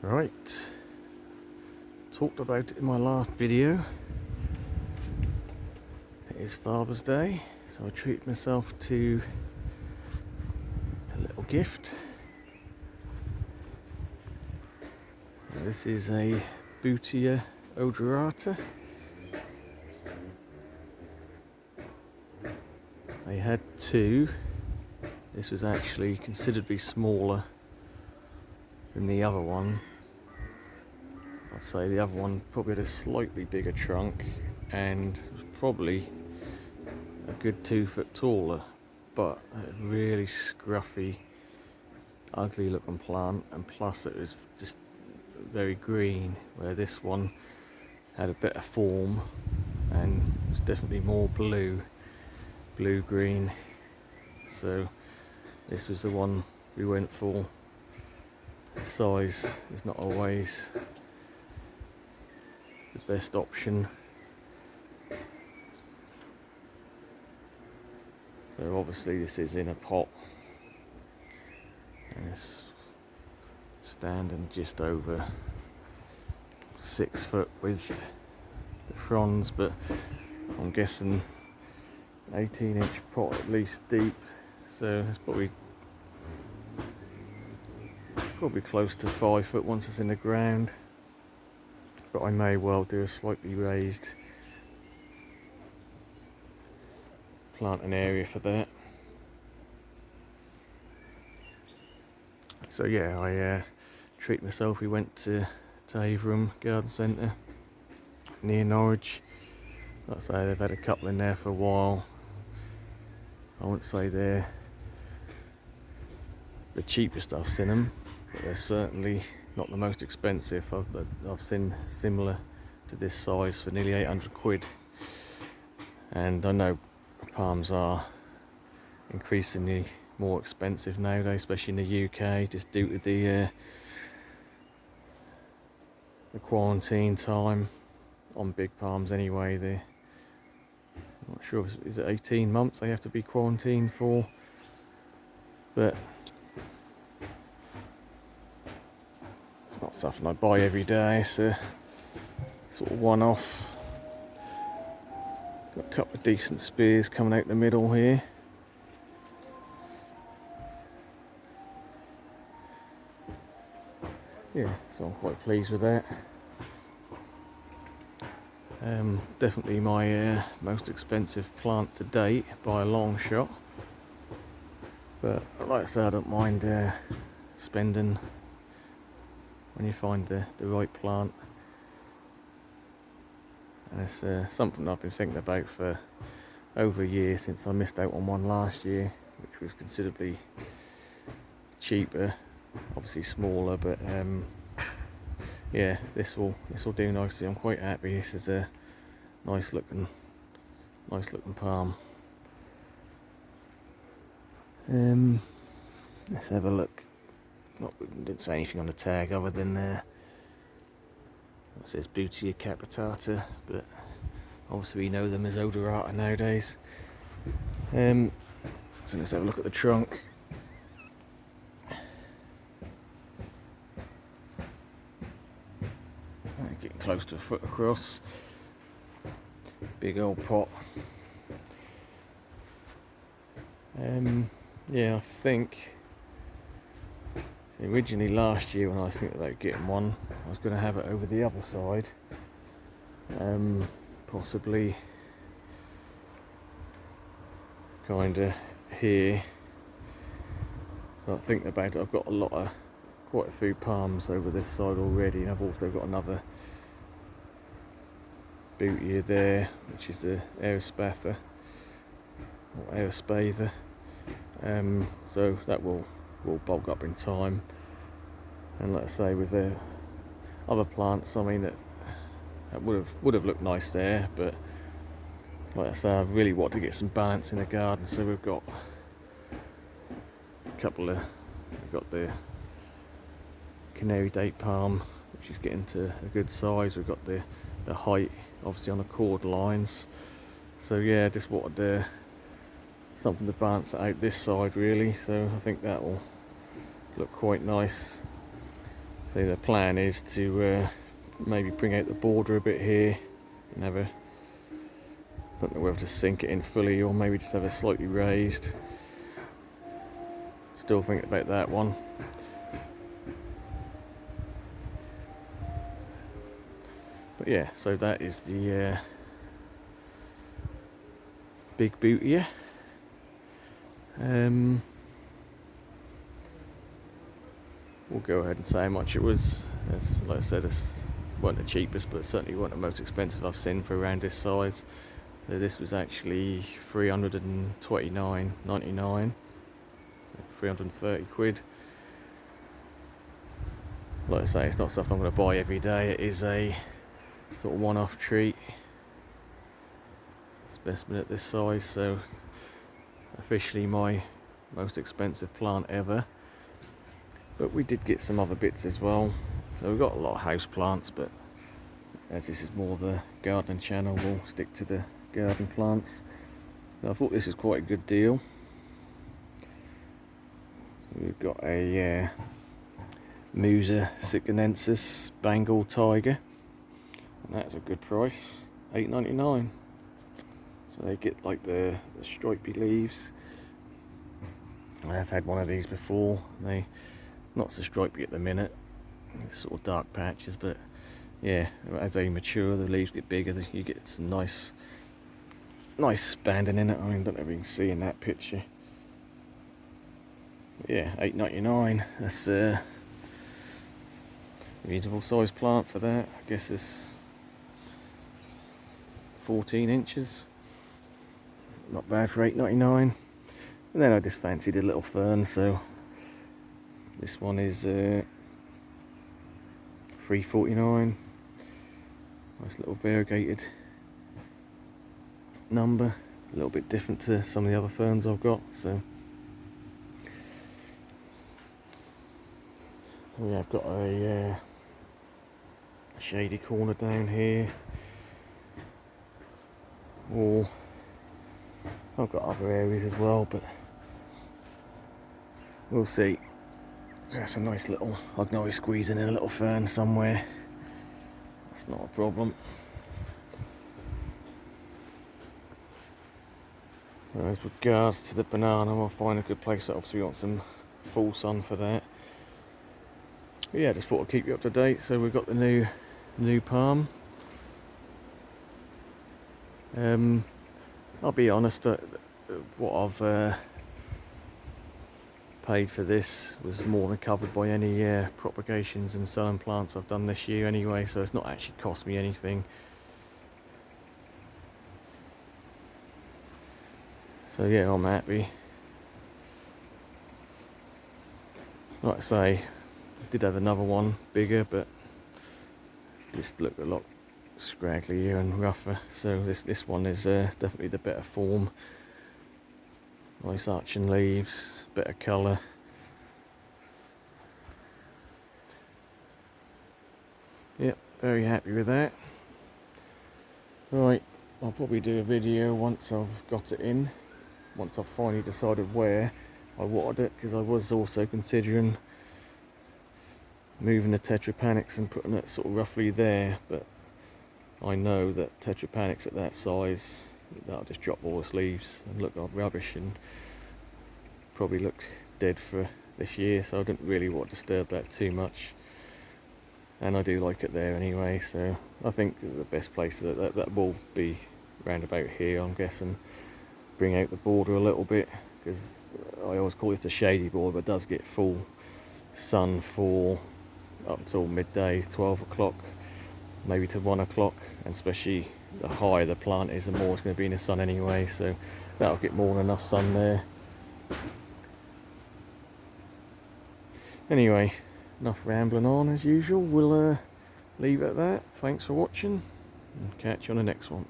Right, talked about it in my last video. It is Father's Day, so I treated myself to a little gift. Now, this is a Boutia odorata. I had two. This was actually considerably smaller than the other one. I'd say the other one probably had a slightly bigger trunk and was probably a good 2 foot taller, but a really scruffy, ugly looking plant, and plus it was just very green, where this one had a bit of form and was definitely more blue green. So this was the one we went for. Size is not always the best option, so obviously this is in a pot and it's standing just over 6 foot with the fronds, but I'm guessing 18-inch pot at least deep, so it's probably close to 5 foot once it's in the ground, but I may well do a slightly raised planting area for that. So yeah, I treat myself. We went to Avram Garden Centre near Norwich. Like I say, they've had a couple in there for a while. I wouldn't say they're the cheapest I've seen them, but they're certainly not the most expensive. I've seen similar to this size for nearly 800 quid. And I know palms are increasingly more expensive nowadays, especially in the UK, just due to the quarantine time on big palms anyway. I'm not sure, is it 18 months they have to be quarantined for? But it's not something I buy every day. It's a sort of one-off. Got a couple of decent spears coming out the middle here. Yeah, so I'm quite pleased with that. Definitely my most expensive plant to date by a long shot. But like I said, I don't mind spending when you find the right plant. And it's something I've been thinking about for over a year, since I missed out on one last year, which was considerably cheaper, obviously smaller, but yeah, this will do nicely. I'm quite happy. This is a nice looking palm. Let's have a look. Didn't say anything on the tag other than it says Boutia capitata, but obviously we know them as odorata nowadays. So let's have a look at the trunk. Getting close to a foot across. Big old pot. Yeah, I think so. Originally last year when I was thinking about getting one, I was going to have it over the other side, possibly kind of here. But thinking about it, I've got quite a few palms over this side already, and I've also got another Boutia there, which is the Aerospatha or Aerospatha. So that will bulk up in time. And like I say, with the other plants, I mean that would have looked nice there, but like I say, I really want to get some balance in the garden. So we've got we've got the Canary Date Palm, which is getting to a good size. We've got the height obviously on the cord lines. So yeah, just wanted something to balance it out this side really. So I think that will look quite nice. So the plan is to maybe bring out the border a bit here and have a, don't know whether to sink it in fully or maybe just have it slightly raised. Still thinking about that one. But yeah, so that is the big Bootia. We'll go ahead and say how much it was. As like I said, it wasn't the cheapest, but certainly wasn't the most expensive I've seen for around this size. So this was actually $329.99, 330 quid. Like I say, it's not stuff I'm going to buy every day. It is a sort of one-off treat. Specimen at this size, so officially my most expensive plant ever. But we did get some other bits as well. So we've got a lot of house plants, but as this is more the gardening channel, we'll stick to the garden plants. Now, I thought this was quite a good deal. We've got a Musa sikanensis Bengal tiger, and that's a good price, $8.99. So they get like the stripy leaves. I have had one of these before. They not so stripy at the minute, it's sort of dark patches, but yeah, as they mature the leaves get bigger, you get some nice banding in it. I mean, don't know if you can see in that picture. But yeah, $8.99. That's a reasonable size plant for that. I guess it's 14 inches. Not bad for $8.99. And then I just fancied a little fern, so this one is $3.49. Nice little variegated number, a little bit different to some of the other ferns I've got. So yeah, I've got a shady corner down here, or I've got other areas as well, but we'll see. That's a nice little, I can always squeeze in a little fern somewhere, that's not a problem. So as regards to the banana, we'll find a good place. Obviously we want some full sun for that. But yeah, just thought I'd keep you up to date. So we've got the new palm. I'll be honest, what I've paid for this was more than covered by any propagations and selling plants I've done this year anyway, so it's not actually cost me anything. So yeah, I'm happy. Like I say, I did have another one bigger, but just looked a lot scragglier and rougher, so this one is definitely the better form. Nice arching leaves, better colour. Yep, very happy with that. Right, I'll probably do a video once I've got it in, once I've finally decided where I watered it, because I was also considering moving the Tetrapanax and putting it sort of roughly there, but I know that Tetrapanax at that size, that'll just drop all its leaves and look like rubbish and probably look dead for this year, so I didn't really want to disturb that too much. And I do like it there anyway, so I think the best place that will be round about here, I'm guessing. Bring out the border a little bit, because I always call it a shady border, but it does get full sun for up until midday, 12 o'clock, maybe to 1 o'clock, and especially the higher the plant is, the more it's going to be in the sun anyway, so that'll get more than enough sun there. Anyway, enough rambling on as usual. We'll leave it at that. Thanks for watching, and catch you on the next one.